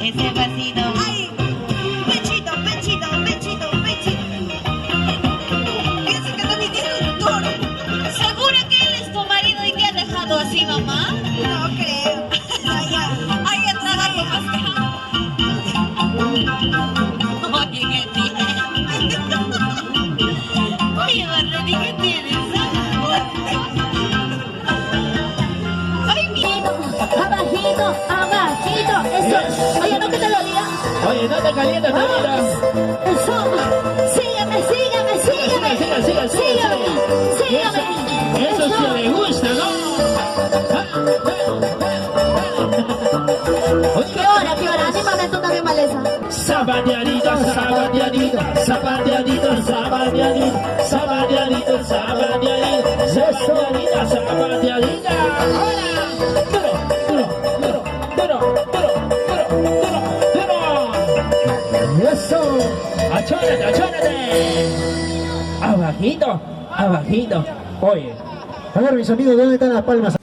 ese pasito. Ay, pechito, pechito, pechito, pechito. Fíjense que también tiene un toro. ¿Segura que él es tu marido y te ha dejado así, mamá? No creo. Ay, atrás algo más que... Oye, ¿qué tienes? Oye, Marlene, ¿qué tienes? Ay, mira. Abajito, abajito, eso. Oye, no que te lo diga. Oye, no te calientes, Tamira. Eso. Sígueme, sígueme, sígueme. Siga. Sígueme, sígueme. Eso sí le gusta, ¿no? ¿Qué hora, qué hora? Anímame tú también, Maleza. Sabadeadito, sabadeadito, sabadeadito, sabadeadito, sabadeadito, sabadeadito, sabadeadita, sabadeadita. ¡Ahora! Duro. Eso. Achórate. Abajito. Oye. A ver, mis amigos, ¿dónde están las palmas?